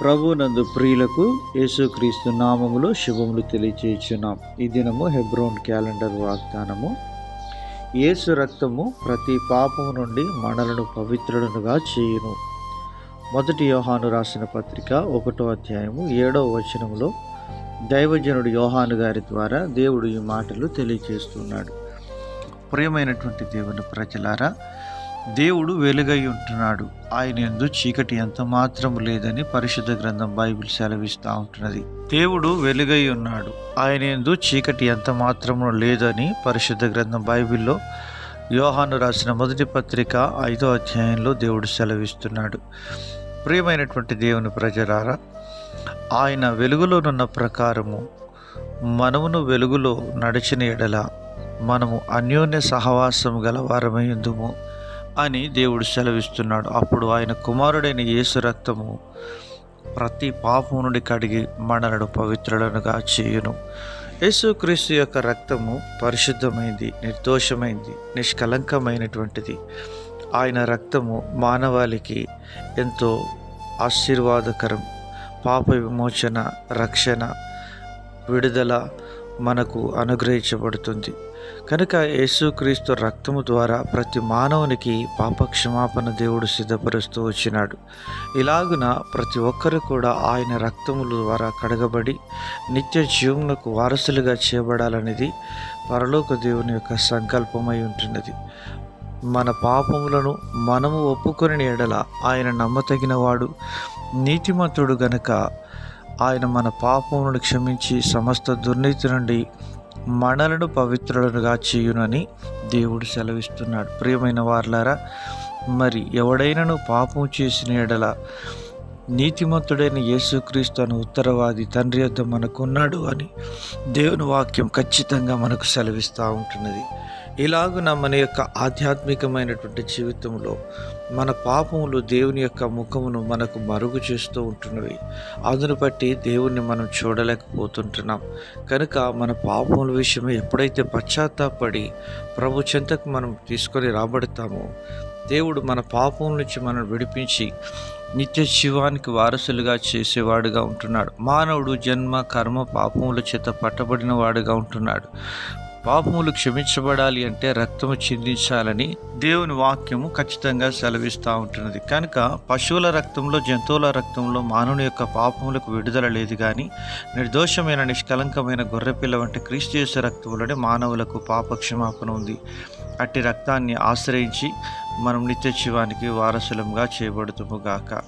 ప్రభునందు ప్రియులకు యేసుక్రీస్తు నామములో శుభములు తెలియజేయుచున్నాం. ఈ దినము హెబ్రోన్ క్యాలెండర్ వాగ్దానము. యేసు రక్తము ప్రతి పాపము నుండి మనలను పవిత్రులనుగా చేయును. 1 యోహాను రాసిన పత్రిక 1వ అధ్యాయము 7వ వచనములో దైవజనుడు యోహాను గారి ద్వారా దేవుడు ఈ మాటలు తెలియజేస్తున్నాడు. ప్రియమైనటువంటి దేవుని ప్రజలారా, దేవుడు వెలుగై ఉంటున్నాడు, ఆయన యందు చీకటి ఎంత మాత్రం లేదని పరిశుద్ధ గ్రంథం బైబిల్ సెలవిస్తూ ఉంటున్నది. దేవుడు వెలుగై ఉన్నాడు, ఆయన యందు చీకటి ఎంత మాత్రము లేదని పరిశుద్ధ గ్రంథం బైబిల్లో యోహాను రాసిన 1వ పత్రిక 5వ అధ్యాయంలో దేవుడు సెలవిస్తున్నాడు. ప్రియమైనటువంటి దేవుని ప్రజలారా, ఆయన వెలుగులోనున్న ప్రకారము మనమును వెలుగులో నడిచిన ఎడల మనము అన్యోన్య సహవాసం గల వారమై ఉందుము అని దేవుడు సెలవిస్తున్నాడు. అప్పుడు ఆయన కుమారుడైన యేసు రక్తము ప్రతి పాపము నుండి కడిగి మనలను పవిత్రులనుగా చేయును. యేసుక్రీస్తు యొక్క రక్తము పరిశుద్ధమైంది, నిర్దోషమైంది, నిష్కలంకమైనటువంటిది. ఆయన రక్తము మానవాళికి ఎంతో ఆశీర్వాదకరం. పాప విమోచన, రక్షణ, విడుదల మనకు అనుగ్రహించబడుతుంది. కనుక యేసుక్రీస్తు రక్తము ద్వారా ప్రతి మానవునికి పాపక్షమాపణ దేవుడు సిద్ధపరుస్తూ వచ్చినాడు. ఇలాగున ప్రతి ఒక్కరు కూడా ఆయన రక్తముల ద్వారా కడగబడి నిత్య జీవమునకు వారసులుగా చేయబడాలనేది పరలోక దేవుని యొక్క సంకల్పమై ఉంటున్నది. మన పాపములను మనము ఒప్పుకొని ఎడల ఆయన నమ్మతగినవాడు, నీతిమంతుడు గనుక ఆయన మన పాపములను క్షమించి సమస్త దుర్నీతి నుండి మనలను పవిత్రులుగా చేయునని దేవుడు సెలవిస్తున్నాడు. ప్రియమైన వారలారా, మరి ఎవడైనను పాపం చేసిన ఎడల నీతిమంతుడైన యేసుక్రీస్తు అను ఉత్తరవాది తండ్రి యొద్ద మనకున్నాడు అని దేవుని వాక్యం ఖచ్చితంగా మనకు సెలవిస్తూ ఉంటున్నది. ఇలాగున మన యొక్క ఆధ్యాత్మికమైనటువంటి జీవితంలో మన పాపములు దేవుని యొక్క ముఖమును మనకు మరుగు చేస్తూ ఉంటున్నవి. అందును బట్టి దేవుణ్ణి మనం చూడలేకపోతుంటున్నాం. కనుక మన పాపముల విషయమే ఎప్పుడైతే పశ్చాత్తాపడి ప్రభు చెంతకు మనం తీసుకొని రాబడతామో, దేవుడు మన పాపముల నుంచి మనం విడిపించి నిత్య జీవానికి వారసులుగా చేసేవాడుగా ఉంటున్నాడు. మానవుడు జన్మ, కర్మ, పాపముల చేత పట్టబడిన వాడుగా ఉంటున్నాడు. పాపములు క్షమించబడాలి అంటే రక్తము చిందించాలని దేవుని వాక్యము ఖచ్చితంగా సెలవిస్తూ ఉంటున్నది. కనుక పశువుల రక్తంలో, జంతువుల రక్తంలో మానవుని యొక్క పాపములకు విడుదల లేదు. కానీ నిర్దోషమైన, నిష్కలంకమైన గొర్రెపిల్ల వంటి క్రీస్తు యేసు రక్తములోనే మానవులకు పాపక్షమాపణ ఉంది. అట్టి రక్తాన్ని ఆశ్రయించి మనం నిత్య జీవానికి వారసులంగా చేయబడుతుము గాక.